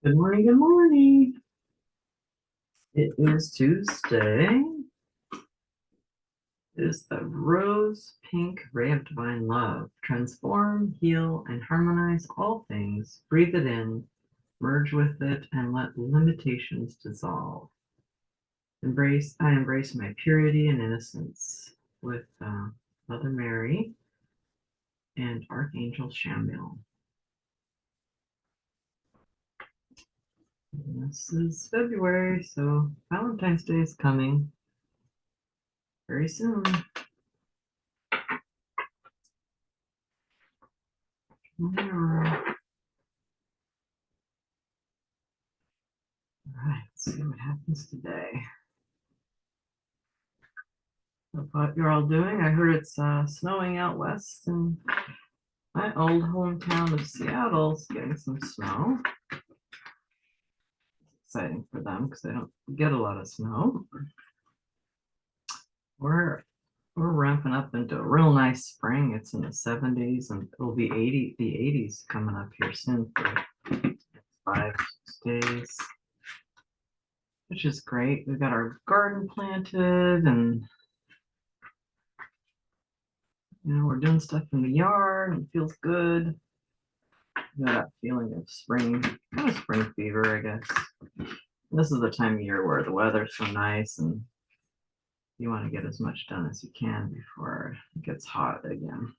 Good morning, good morning. It is Tuesday. It is the rose pink ray of divine love. Transform, heal, and harmonize all things. Breathe it in, merge with it, and let limitations dissolve. I embrace my purity and innocence with Mother Mary and Archangel Chamuel. This is February, so Valentine's Day is coming very soon. All right, let's see what happens today. What you're all doing. I heard it's snowing out west, and my old hometown of Seattle is getting some snow. It's exciting for them because they don't get a lot of snow. We're we're ramping up into a real nice spring. It's in the 70s, and it'll be the 80s coming up here soon for 5 6 days, which is great. We've got our garden planted, and we're doing stuff in the yard, and it feels good. That feeling of spring, kind of spring fever, I guess. This is the time of year where the weather's so nice and you want to get as much done as you can before it gets hot again.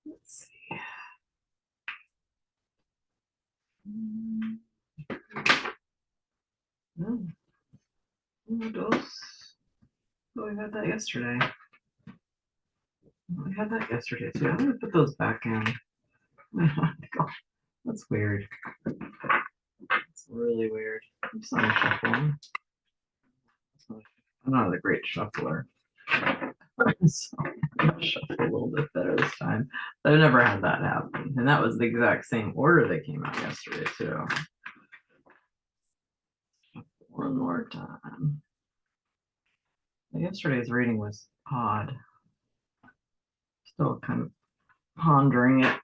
Let's see. Dose. Oh, we had that yesterday. We had that yesterday too. I'm gonna put those back in. That's weird. It's really weird. I'm just not shuffling. I'm not a great shuffler. So I'm gonna shuffle a little bit better this time. But I've never had that happen. And that was the exact same order they came out yesterday too. One more time. Yesterday's reading was odd. Still kind of pondering it.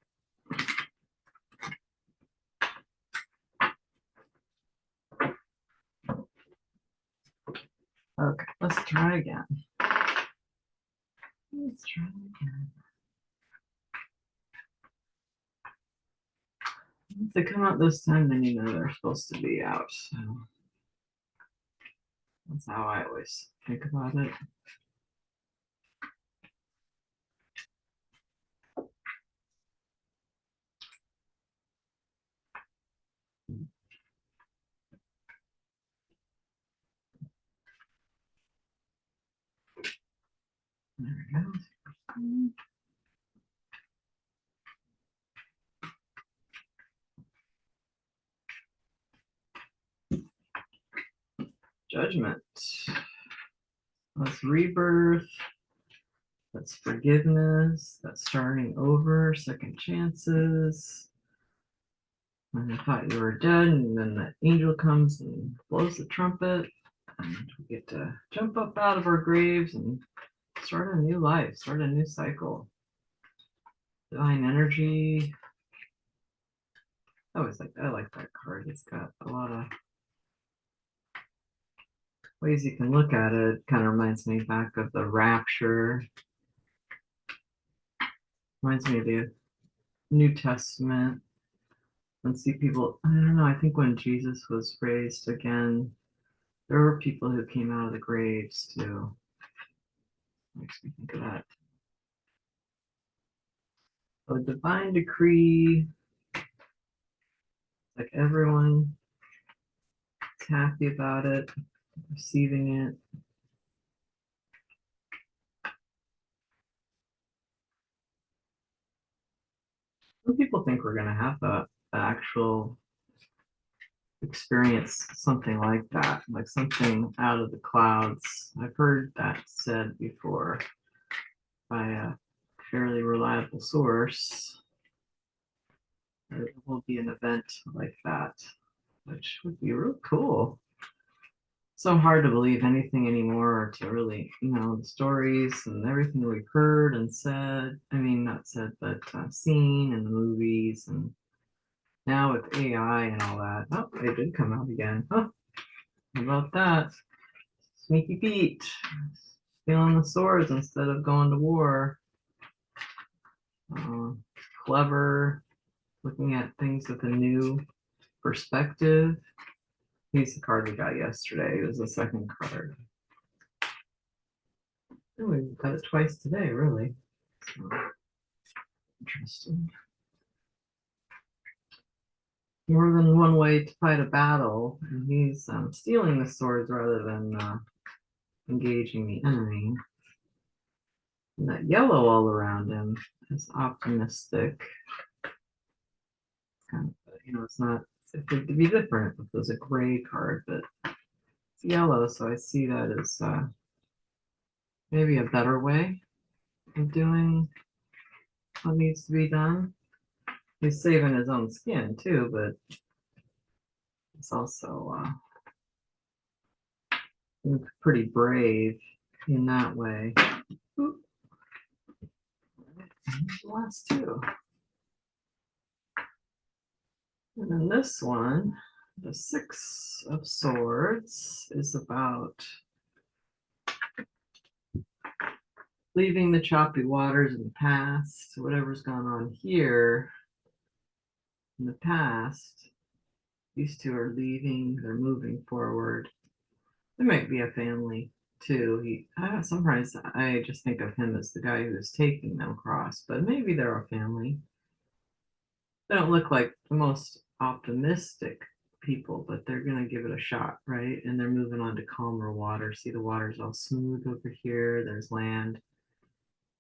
Okay, let's try again. Let's try again. If they come out this time, then you know they're supposed to be out. So that's how I always think about it. There we go. Judgment. That's rebirth. That's forgiveness. That's starting over. Second chances. When you thought you were dead, and then the angel comes and blows the trumpet, and we get to jump up out of our graves and start a new life, start a new cycle. Divine energy. I like that card. It's got a lot of ways you can look at it. It kind of reminds me back of the rapture. Reminds me of the New Testament. And see people, I don't know, I think when Jesus was raised again, there were people who came out of the graves too. Makes me think of that. A divine decree, like everyone is happy about it, receiving it. Some people think we're going to have an actual experience something like that, like something out of the clouds. I've heard that said before by a fairly reliable source. There will be an event like that, which would be real cool. so hard to believe anything anymore, or to really, the stories and everything we've heard and said. I mean, not said, but seen in the movies, and now with AI and all that. Oh, it did come out again. Oh, how about that? Sneaky Pete, stealing the swords instead of going to war. Uh, Clever, looking at things with a new perspective. He's the card we got yesterday. It was the second card. Oh, we got it twice today, really. So, interesting. More than one way to fight a battle, and he's stealing the swords rather than engaging the enemy. And that yellow all around him is optimistic. Kind of, it's not. It could be different if it was a gray card, but it's yellow, so I see that as maybe a better way of doing what needs to be done. He's saving his own skin too, but it's also pretty brave in that way. Oop. The last two. And then this one, the Six of Swords, is about leaving the choppy waters in the past. Whatever's gone on here in the past, these two are leaving, they're moving forward. There might be a family too. Sometimes I just think of him as the guy who's taking them across, but maybe they're a family. They don't look like the most optimistic people, but they're gonna give it a shot, right? And they're moving on to calmer water. See, the water's all smooth over here. There's land,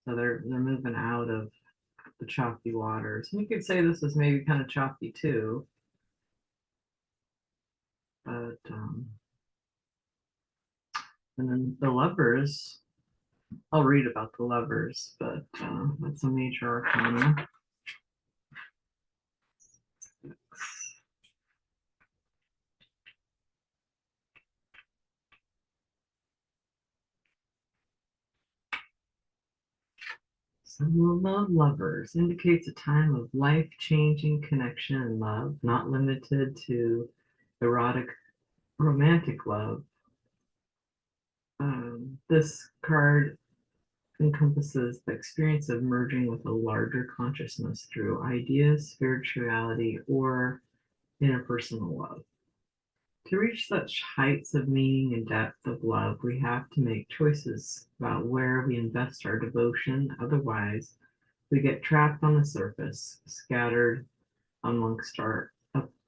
so they're moving out of the choppy waters. And you could say this is maybe kind of choppy too, but and then the Lovers. I'll read about the Lovers, but that's a major arcana. Symbol of Lovers indicates a time of life-changing connection and love, not limited to erotic romantic love. This card encompasses the experience of merging with a larger consciousness through ideas, spirituality, or interpersonal love. To reach such heights of meaning and depth of love, we have to make choices about where we invest our devotion. Otherwise, we get trapped on the surface, scattered amongst our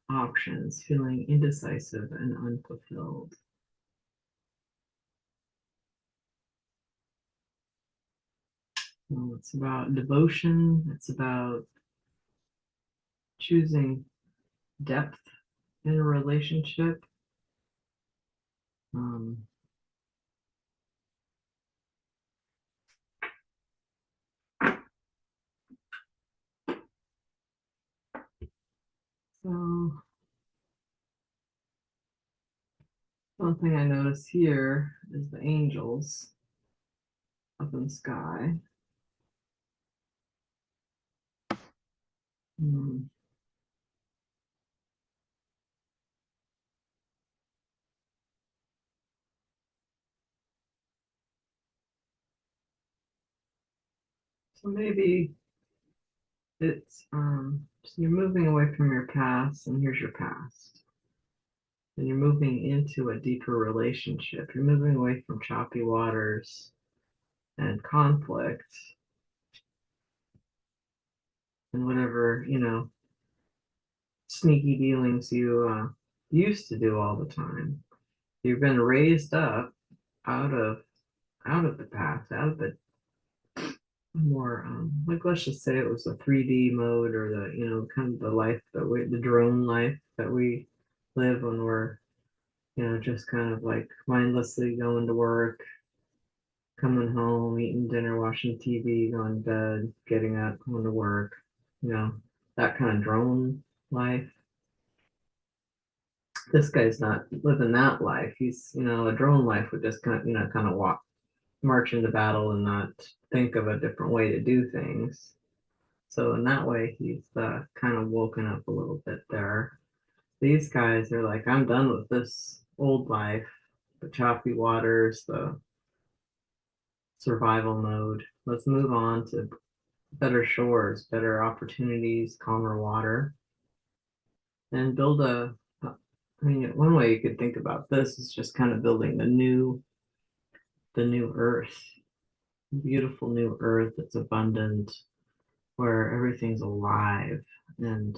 options, feeling indecisive and unfulfilled. Well, it's about devotion. It's about choosing depth in a relationship. Um, so one thing I notice here is the angels up in the sky. Hmm. So maybe it's so you're moving away from your past, and here's your past. And you're moving into a deeper relationship. You're moving away from choppy waters and conflict and whatever, sneaky dealings you used to do all the time. You've been raised up out of the past, out of the more like, let's just say it was a 3D mode, or the kind of the life that the drone life that we live when we're just kind of like mindlessly going to work, coming home, eating dinner, watching TV, going to bed, getting up, going to work, that kind of drone life. this guy's not living that life. He's, a drone life would just kind of march into battle and not think of a different way to do things. So in that way, he's kind of woken up a little bit there. These guys are like, I'm done with this old life, the choppy waters, the survival mode. Let's move on to better shores, better opportunities, calmer water, and build one way you could think about this is just kind of building the new earth, beautiful new earth that's abundant, where everything's alive and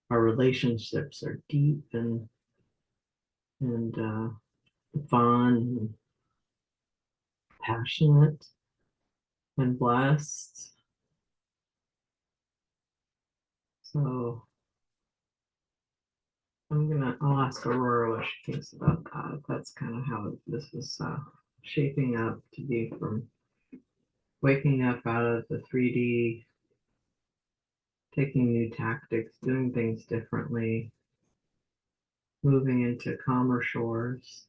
our relationships are deep and fun and passionate and blessed. So I'll ask Aurora what she thinks about that. That's kind of how this is shaping up to be, from waking up out of the 3D, taking new tactics, doing things differently, moving into calmer shores,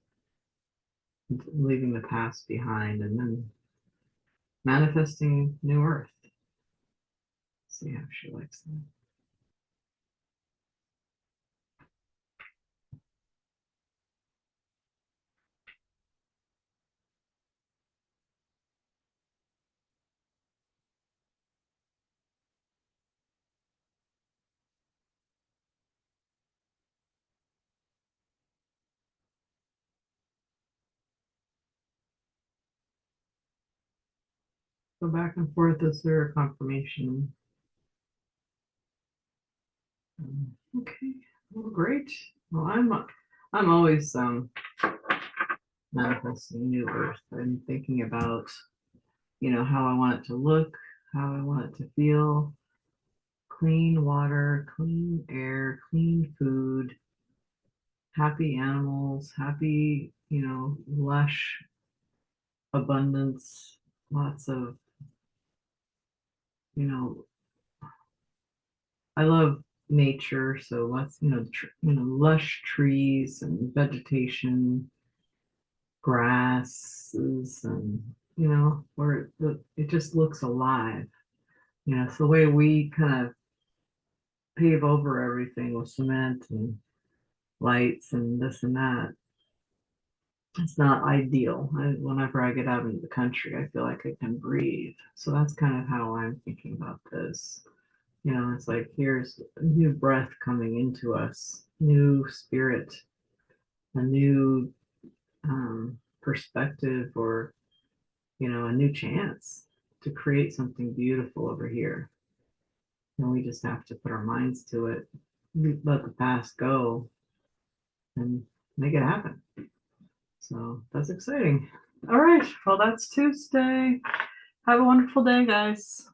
leaving the past behind, and then manifesting new earth. See how she likes that. Go back and forth. Is there a confirmation? Okay, well, great. Well, I'm always manifesting new earth. I'm thinking about, how I want it to look, how I want it to feel. Clean water, clean air, clean food, happy animals, happy, lush abundance, lots of, you know, I love nature, so lots, lush trees and vegetation, grasses, and where it just looks alive. It's the way we kind of pave over everything with cement and lights and this and that. It's not ideal. Whenever I get out into the country, I feel like I can breathe. So that's kind of how I'm thinking about this. It's like here's a new breath coming into us, new spirit, a new perspective, or a new chance to create something beautiful over here. And we just have to put our minds to it, let the past go, and make it happen. So that's exciting. All right. Well, that's Tuesday. Have a wonderful day, guys.